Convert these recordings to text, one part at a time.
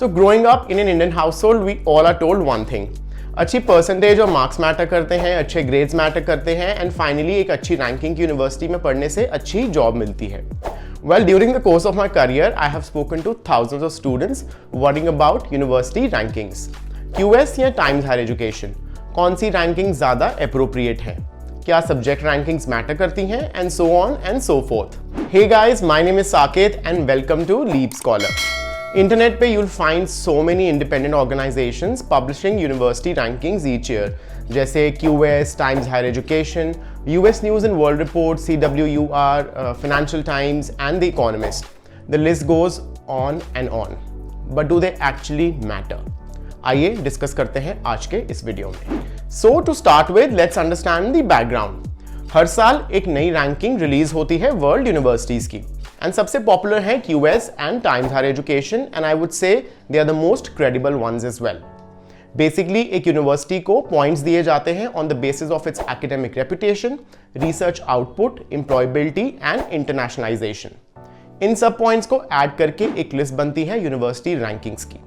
So growing up in an Indian household, we all are told one thing. अच्छी percentage और marks matter करते हैं, अच्छे grades matter करते हैं एंड फाइनली एक अच्छी रैंकिंग की यूनिवर्सिटी में पढ़ने से अच्छी जॉब मिलती है. Well, during the course of my career, I have spoken to thousands of students worrying about university rankings. QS या Times Higher Education, कौन सी रैंकिंग ज़्यादा अप्रोप्रिएट है, क्या सब्जेक्ट रैंकिंग्स मैटर करती हैं and so on and so fourth. Hey guys, my name is Saket and welcome to Leap Scholar. Internet पे you'll find so many independent organizations publishing university rankings each year, जैसे QS, Times Higher Education, US News and World Report, CWUR, Financial Times and The Economist. The list goes on and on. But do they actually matter? आइए discuss करते हैं आज के इस video में. So to start with, let's understand the background. हर साल एक नई रैंकिंग रिलीज होती है वर्ल्ड यूनिवर्सिटीज की एंड सबसे पॉपुलर है QS and Times Higher Education and I would say they are the most credible ones as well. Basically एक university को पॉइंट्स दिए जाते हैं on the basis of its academic reputation, research output, employability and internationalisation. इन सब points को add करके एक लिस्ट बनती है यूनिवर्सिटी रैंकिंग्स की.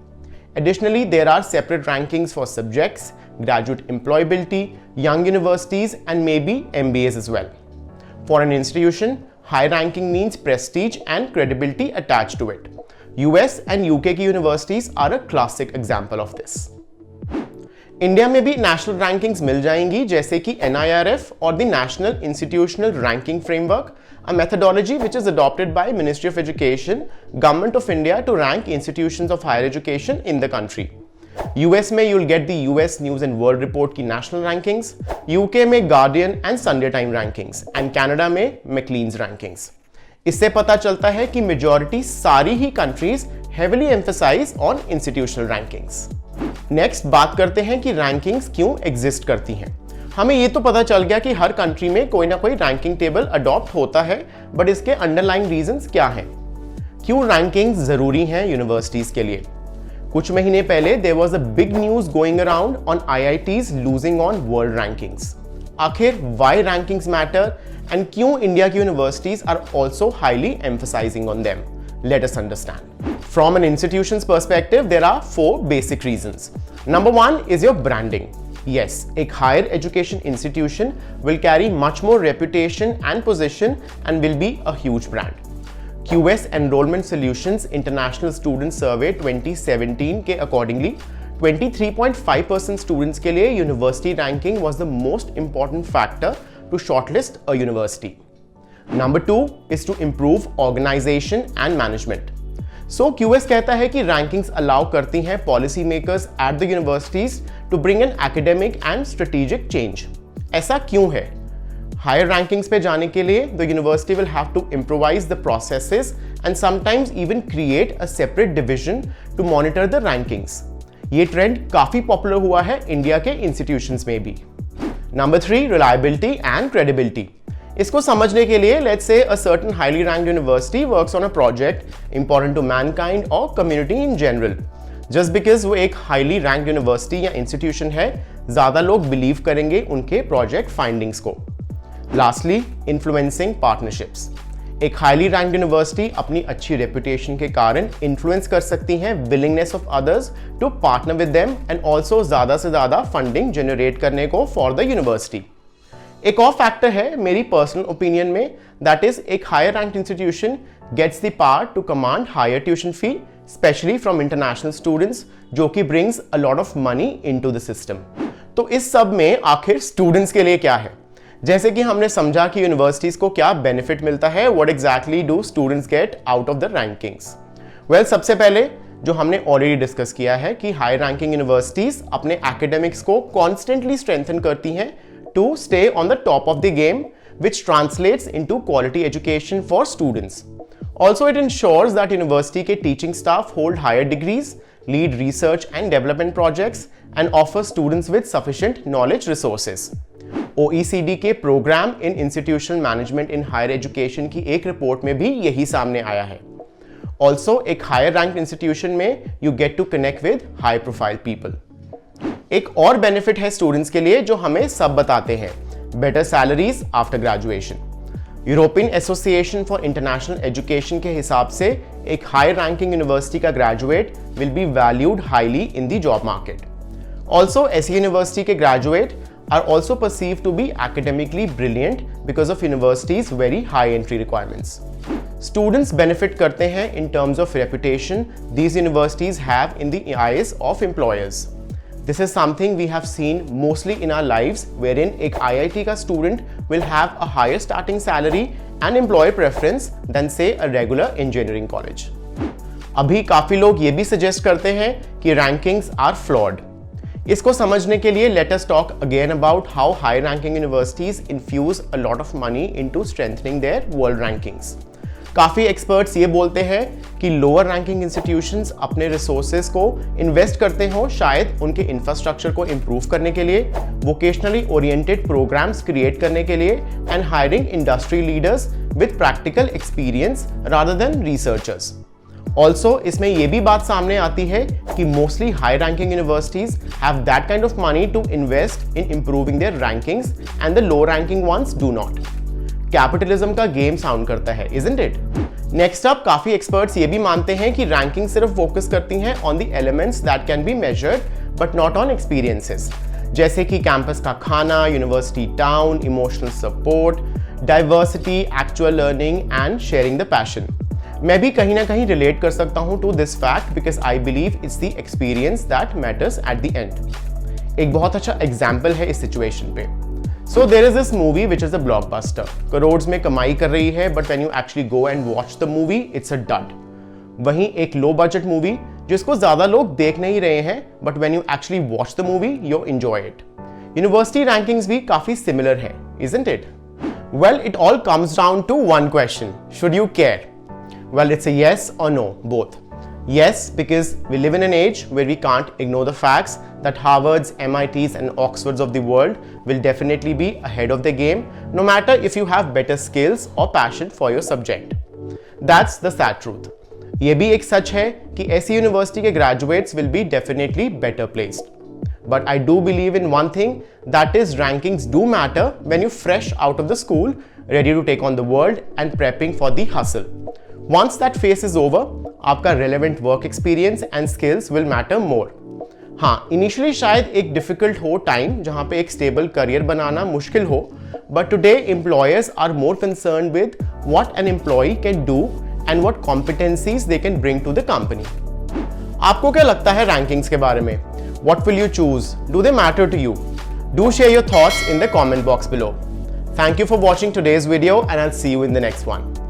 Additionally, there are separate rankings for subjects, graduate employability, young universities, and maybe MBAs as well. For an institution, high ranking means prestige and credibility attached to it. US and UK की universities are a classic example of this. India में भी national rankings मिल जाएंगी जैसे कि NIRF और the national institutional ranking framework, a methodology which is adopted by Ministry of Education, Government of India to rank institutions of higher education in the country. US में you'll get the US News and World Report की national rankings, UK में Guardian and Sunday Time rankings and Canada में Maclean's rankings. इससे पता चलता है कि majority सारी ही countries heavily emphasize on institutional rankings. Next बात करते हैं कि rankings क्यों exist करती हैं. हमें ये तो पता चल गया कि हर कंट्री में कोई ना कोई रैंकिंग टेबल अडॉप्ट होता है, बट इसके अंडरलाइंग रीजंस क्या हैं? क्यों रैंकिंग्स जरूरी हैं यूनिवर्सिटीज के लिए? कुछ महीने पहले there was a big news going around on IITs losing on world rankings. आखिर व्हाई रैंकिंग्स मैटर एंड क्यों इंडिया की universities are also highly emphasizing on them? Let us understand. From an institution's perspective, there are 4 basic reasons. Number 1 is your branding. Yes, a higher education institution will carry much more reputation and position and will be a huge brand. QS Enrollment Solutions International Student Survey 2017 के accordingly 23.5% students के लिए university ranking was the most important factor to shortlist a university. Number 2 is to improve organization and management. So QS कहता है कि rankings allow करती हैं policy makers at the universities to bring an academic and strategic change. ऐसा क्यों है? Higher rankings पे जाने के लिए the university will have to improvise the processes and sometimes even create a separate division to monitor the rankings. ये trend काफी popular हुआ है इंडिया के institutions में भी. Number 3, reliability and credibility. इसको समझने के लिए let's say a certain highly ranked university works on a project important to mankind or community in general. Just because वो एक highly ranked university या institution है, ज़्यादा लोग believe करेंगे उनके project findings को. Lastly, influencing partnerships. एक highly ranked university अपनी अच्छी reputation के कारण influence कर सकती हैं willingness of others to partner with them and also ज़्यादा से ज़्यादा funding generate करने को for the university. एक और फैक्टर है मेरी पर्सनल ओपिनियन में, दैट इज एक higher ranked institution gets the power to command higher tuition fee specially from international students, जो कि brings a lot of money into the system. तो इस सब में आखिर स्टूडेंट्स के लिए क्या है? जैसे कि हमने समझा कि यूनिवर्सिटीज को क्या बेनिफिट मिलता है, what exactly do students get out of the rankings? Well, सबसे पहले जो हमने ऑलरेडी डिस्कस किया है कि हाई रैंकिंग यूनिवर्सिटीज अपने एकेडमिक्स को कॉन्स्टेंटली स्ट्रेंथन करती हैं to stay on the top of the game, which translates into quality education for students. Also, it ensures that university के teaching staff hold higher degrees, lead research and development projects, and offer students with sufficient knowledge resources. OECD के program in institutional management in higher education की एक report में भी यही सामने आया है. Also, एक higher ranked institution में you get to connect with high profile people. एक और बेनिफिट है स्टूडेंट्स के लिए जो हमें सब बताते हैं, better salaries after graduation. European Association for International Education के हिसाब से एक हाई रैंकिंग यूनिवर्सिटी का graduate will be valued highly in the job market. Also ऐसी यूनिवर्सिटी के graduate are also perceived to be academically brilliant because of universities very high entry requirements. Students benefit करते हैं in terms of reputation these universities have in the eyes of employers. This is something we have seen mostly in our lives, wherein एक IIT का student will have a higher starting salary and employer preference than say a regular engineering college. अभी काफी लोग ये भी suggest करते हैं कि rankings are flawed. इसको समझने के लिए let us talk again about how high ranking universities infuse a lot of money into strengthening their world rankings. काफी एक्सपर्ट्स ये बोलते हैं कि लोअर रैंकिंग इंस्टीट्यूशंस अपने रिसोर्सेज को इन्वेस्ट करते हो शायद उनके इंफ्रास्ट्रक्चर को इंप्रूव करने के लिए, वोकेशनली ओरिएंटेड प्रोग्राम्स क्रिएट करने के लिए and hiring industry leaders with practical experience rather than researchers. Also इसमें यह भी बात सामने आती है कि mostly high ranking universities have that kind of money to invest in improving their rankings and the low ranking ones do not. Capitalism का game sound करता है, isn't it? नेक्स्ट अप काफी एक्सपर्ट्स ये भी मानते हैं कि रैंकिंग सिर्फ फोकस करती हैं on the elements that can be measured but not on experiences, जैसे कि कैंपस का खाना, university town, emotional support, diversity, actual learning and sharing the passion. मैं भी कहीं ना कहीं रिलेट कर सकता हूं to this fact because I believe it's the experience that matters at the end. एक बहुत अच्छा एग्जाम्पल है इस सिचुएशन पे। So there is this movie which is a blockbuster. Crore में कमाई कर रही है, but when you actually go and watch the movie, it's a dud. वहीं एक लो बजट मूवी जिसको ज्यादा लोग देख नहीं रहे हैं, but when you actually watch the movie, you enjoy it. University rankings भी काफी similar है, isn't it? Well, it all comes down to one question: should you care? Well, it's a yes or no, both. Yes, because we live in an age where we can't ignore the facts that Harvards, MITs and Oxfords of the world will definitely be ahead of the game, no matter if you have better skills or passion for your subject. That's the sad truth. ये भी एक सच है कि ऐसी university के graduates will be definitely better placed. But I do believe in one thing, that is rankings do matter when you're fresh out of the school, ready to take on the world and prepping for the hustle. Once that phase is over, आपका relevant work experience and skills will matter more. हाँ, initially शायद एक difficult हो time जहां पे एक stable career बनाना मुश्किल हो, but today employers are more concern with what an employ can do and what competencies they can bring to the company. आपको क्या लगता है रैंकिंग्स के बारे में? What will you choose? Do they matter to you? Do share your thoughts in the comment box below. Thank you for watching today's video and I'll see you in the next one.